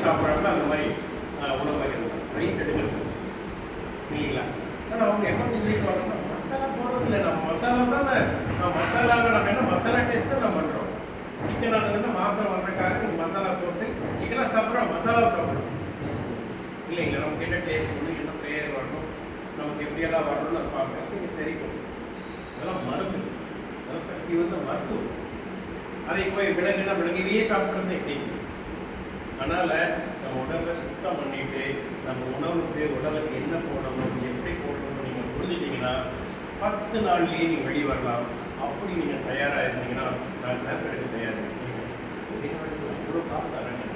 சாப்பிட்றாங்களோ அந்த மாதிரி உணவு வகைகள் ரைஸ் எடுக்கிறது இல்லைங்களா. ஆனால் அவங்க 85 வயசு வரணும்னா மசாலா போடுறது இல்லை. நம்ம மசாலா தானே, மசாலாவை நம்ம என்ன மசாலா டேஸ்ட் தான் நம்ம பண்ணுறோம். சிக்கன் அதுலேருந்து வாசம் வர்றதுக்காக நீங்கள் மசாலா போட்டு சிக்கனாக சாப்பிட்றோம், மசாலாவை சாப்பிட்றோம் இல்லைங்களா. நமக்கு என்ன டேஸ்ட் பண்ணணும், என்ன பேர் வரணும், நமக்கு எப்படியெல்லாம் வரணும்னு அதை பார்க்க நீங்கள் சரி பண்ணணும். அதெல்லாம் மருந்து, அதெல்லாம் சக்தி வந்து மருத்துவம். அதை போய் விலங்குனா விலங்குவே சாப்பிட்றது எப்படிங்க. அதனால் நம்ம உடம்பை சுத்தம் பண்ணிட்டு நம்ம உணவுக்கு உடலுக்கு என்ன போடணும், எப்படி போடணும்னு நீங்கள் புரிஞ்சுட்டிங்கன்னா 10 நாள்லேயே நீங்கள் வெளியே வரலாம். அப்படி நீங்கள் தயாராக இருந்தீங்கன்னா நான் கிளாஸ் எடுக்க தயாராக இருக்கீங்க. அவ்வளோ காசு தரேங்க.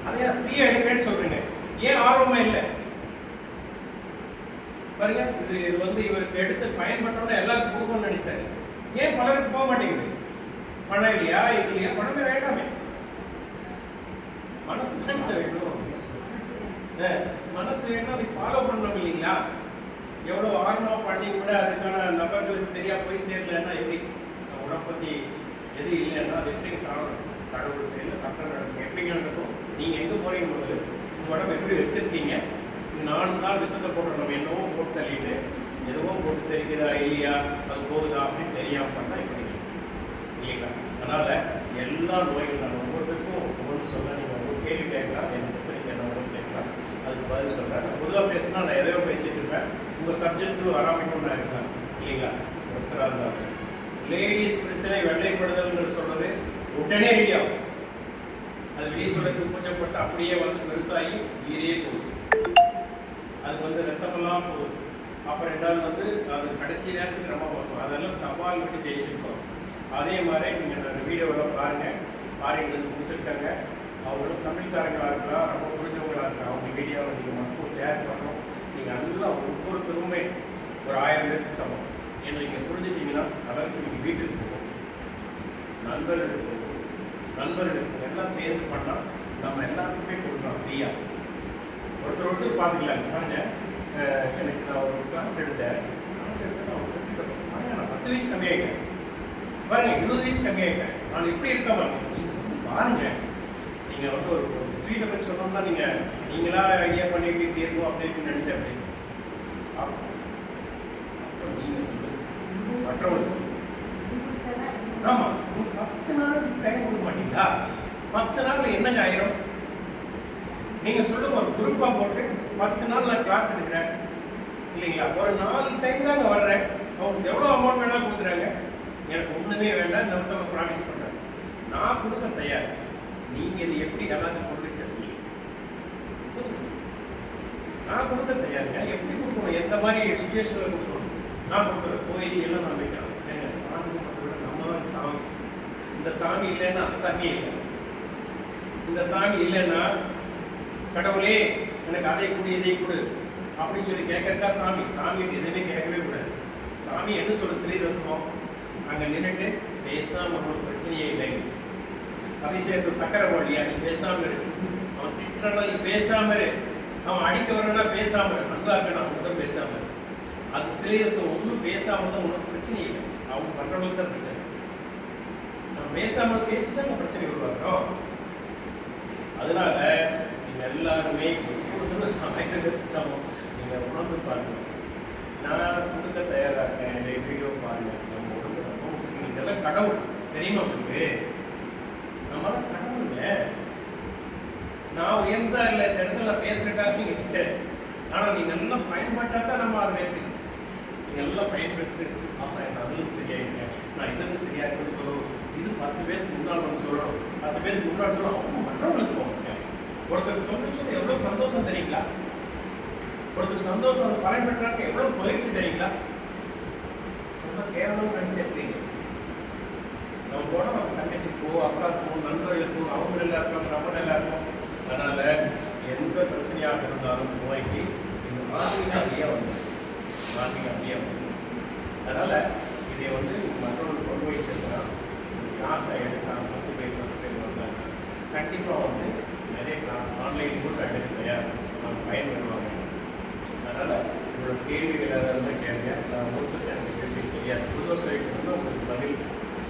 அதே ஃப்ரீயாக எடுக்கிறேன்னு சொல்கிறீங்க, ஏன் ஆர்வமாக இல்லை பாருங்க. இது வந்து இவருக்கு எடுத்து பயன்பட்டோன்னா எல்லாருக்கும் கொடுக்கணும்னு நினைச்சாரு. ஏன் பலருக்கு போக மாட்டேங்குது? பணம் இல்லையா? இது இல்லையா? பணமே வேண்டாமே, மனசு தான் வேணும். மனசு வேணும், அதுக்கு ஃபாலோ பண்ணணும் இல்லைங்களா. எவ்வளோ ஆர்வமாக பண்ணி கூட அதுக்கான நபர்களுக்கு சரியாக போய் சேரலன்னா எப்படி? உடம்பை பற்றி எது இல்லைன்னா அது எப்படி காணும்? கடவுள் செயலில் கரெக்டாக நடக்கும். எப்படிங்க நடக்கும்? நீங்கள் எங்கே போகிறீங்க முதல்ல, உங்கள் உடம்பு எப்படி வச்சுருக்கீங்க? 4 நாள் விஷத்தை போட்டு நம்ம என்னவோ போட்டு தள்ளிட்டு எதுவோ போட்டு சரிக்குதா இல்லையா, அது போகுதா அப்படின்னு தெரியாமல் பண்ணால் இப்படி இல்லைங்களா. அதனால் எல்லா நோய்கள் நான் ஒவ்வொருத்தருக்கும் ஒவ்வொன்று சொல்ல, நீங்கள் ஒவ்வொரு கேள்வி கேட்கலாம், என்ன பிரச்சனைக்கு என்ன ஒன்று கேட்கலாம், அதுக்கு பதில் சொல்கிறேன். நான் பொதுவாக பேசினா நான் எதையோ பேசிகிட்டு இருப்பேன், உங்கள் சப்ஜெக்ட்டு வராமைக்கும் நான் இருக்கேன் இல்லைங்களா. பிரசராக இருந்தால் சார் லேடிஸ் பிரச்சனை வெள்ளைப்படுதல்ங்கிற சொல்கிறது உடனே ரெடி ஆகும். அது வெளியே சொல்றதுக்கு பூஜைப்பட்டு அப்படியே வந்து பெருசாகி உயிரே போகுது, அதுக்கு வந்து ரத்தமெல்லாம் போகுது. அப்புறம் ரெண்டாவது வந்து அது கடைசி நேரத்துக்கு ரொம்ப மோசம். அதெல்லாம் சவால் விட்டு ஜெயிச்சிருக்கோம். அதே மாதிரி நீங்கள் அந்த வீடியோவெல்லாம் பாருங்கள், பாருங்களுக்கு கொடுத்துருக்காங்க. அவங்களும் தமிழ்காரங்களாக இருக்கலாம், ரொம்ப புரிஞ்சவங்களாக இருக்கலாம். அவங்க வீடியோவை நீங்கள் மட்டும் ஷேர் பண்ணணும். நீங்கள் எல்லாம் ஒவ்வொருத்தருமே ஒரு 1000 பேருக்கு சமம் என்று நீங்கள் புரிஞ்சுட்டிங்கன்னா அதற்கு நீங்கள் வீட்டுக்கு போகணும், நண்பர்களுக்கு போகணும், நண்பர்களுக்கு எல்லாம் சேர்ந்து பண்ணால் நம்ம எல்லாத்துக்குமே கொடுக்கலாம் ஃப்ரீயாக. ஒருத்தர் பார்த்துக்கலாம். பாருங்கள், எனக்கு நான் ஒரு கிளாஸ் எடுத்தேன், நான் 10 வயசு கம்மியாகிட்டேன் பாருங்க, 20 வயசு கம்மியாகிட்டேன். நான் எப்படி இருக்க பாருங்க. நீங்கள் வந்து பாருங்கள், நீங்கள் வந்து ஒரு ஸ்வீட்டை பற்றி சொன்னோம்னா நீங்களா ஐடியா பண்ணிட்டு இப்படி இருக்கும் அப்படி இருக்குன்னு நினச்சேன். அப்படி அப்புறம் நீங்கள் சொல்லுங்கள், மற்றவங்களுக்கு சொல்லுங்கள். ஆமாம், 10 நாள் டைம் கொடுக்க மாட்டீங்களா? 10 நாளில் என்னங்க ஆயிரும்? நீங்கள் சொல்லுங்கள், ஒரு குரூப்பாக போட்டு 10 நாள் நான் கிளாஸ் எடுக்கிறேன் இல்லைங்களா. ஒரு 4 டைம் தாங்க வர்றேன், அவங்களுக்கு எவ்வளோ அமௌண்ட் வேணால் கொடுக்குறாங்க. எனக்கு ஒன்றுமே வேண்டாம், இந்த ஒருத்தவங்க ப்ராமிஸ் பண்ணுறேன், நான் கொடுக்க தயார். நீங்கள் இது எப்படி எல்லாத்தையும் கொண்டு சேர்த்தீங்க? நான் கொடுக்க தயாருங்க. எப்படி கொடுக்கணும், எந்த மாதிரி சுச்சுவேஷனில் கொடுக்கணும் நான் கொடுக்குறேன். கோயில் எல்லாம் நான் வைக்கிறேன். எங்கள் சாமி மட்டும் நம்ம தான் சாமி. இந்த சாமி இல்லைன்னா அந்த சாமியே இல்லை. இந்த சாமி இல்லைன்னா கடவுளே எனக்கு அதை கொடு இதை கொடு அப்படின்னு சொல்லி கேட்கறக்கா சாமி. சாமிகிட்ட எதுவுமே கேட்கவே கூடாது. சாமி என்ன சொல்ல சிலை இருக்கணும், அங்கே நின்றுட்டு பேசாமல் அவனுக்கு பிரச்சனையே இல்லைங்க. அபிஷேகத்தில் சக்கரை போடலையா, நீ பேசாமல் இரு. அவன் திட்டுறனா நீ பேசாமல் இரு. அவன் அடிக்க வரனா பேசாமல் இரு. நல்லா இருக்கணும், அவன் தான் பேசாமல் இரு. அது சிலையத்தை ஒன்றும் பேசாமல் தான் ஒன்றும் பிரச்சனை இல்லை. அவங்க பண்ணுறவங்களுக்கு தான் பிரச்சனை. நம்ம பேசாமல் பேசி தான் பிரச்சனை உருவாக்குறோம். அதனால நீங்கள் எல்லாருமே ஒவ்வொருத்தரும் சமம். நீங்கள் உணர்ந்து பாருங்கள், நான் கொடுக்க தயாராக இருக்கேன். இந்த வீடியோ பாருங்கள். நம்ம உடம்பு ரொம்ப முக்கியம். இதெல்லாம் கடவுள் தெரியுமா உங்களுக்கு? நம்மளால கடவுளுங்க. நான் உயர்ந்தா இல்லை, இந்த இடத்துல நான் பேசுறதுக்காக நீங்கள் நிற்கிறேன். ஆனால் நீங்கள் எல்லாம் பயன்பட்டால் தான் நம்ம அதை வெற்றி. நீங்கள் எல்லாம் பயன்பெற்று அப்போ எனக்கு அதுவும் சரியாயிருக்கேன், நான் இதுவும் சரியா இருக்குன்னு சொல்லணும். இது 10 பேருக்கு முன்னால் வந்து சொல்லணும். 10 பேருக்கு முன்னாடி சொல்லணும். அவங்க மற்றவங்களுக்கு போங்க. ஒருத்தருக்கு சொல்லி எவ்வளோ சந்தோஷம் தெரியுங்களா? ஒருத்தருக்கு சந்தோஷம் பலன் பெற்றாங்க எவ்வளோ மகிழ்ச்சி தெரியுங்களா? சொன்ன கேவலம் நினச்சி எப்படிங்க நம்ம போட நம்ம தங்கச்சிக்கோ அக்காவுக்கோ நண்பர்களுக்கோ அவங்க நல்லா இருப்பாங்க, நம்ம நல்லா இருப்போம். அதனால் எந்த பிரச்சனையாக இருந்தாலும் நோய்க்கு எங்கள் ஆன்மீகம் அப்படியே வந்து ஆன்மீகம் அப்படியே வந்து. அதனால் இதை வந்து மற்றவர்கள் கொண்டு போய் சேர்க்கலாம். கிளாஸை எடுக்கலாம். 10 பேர் வந்தாங்க. கண்டிப்பாக வந்து நிறைய கிளாஸ் ஆன்லைன் கூட எடுக்க தயார், நம்ம பயன்பெறுவாங்க. அதனால் உங்களோட கேள்விகள் ஏதாவது கேட்க நான் ஒருத்தர் எனக்கு கேள்வி தெரியாது. புதுவாக சொல்லிட்டு உங்களுக்கு பதில்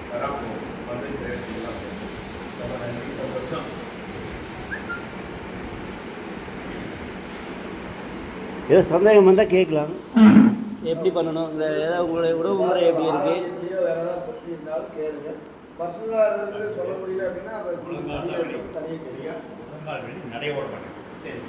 வராமல் வந்து தெரிஞ்சுக்கலாம். ரொம்ப நன்றி, சந்தோஷம். ஏதோ சந்தேகம் வந்தால் கேட்கலாம். எப்படி பண்ணணும், இந்த ஏதாவது உங்களுடைய உறவு முறை எப்படி இருக்குது, வேறு ஏதாவது பிரச்சனை இருந்தாலும் கேளுங்க. பர்சனலாக இருக்கிறது சொல்ல முடியல அப்படின்னா அதை தனியாக கேளுங்க. நடை ஓட மாட்டேன். சரி.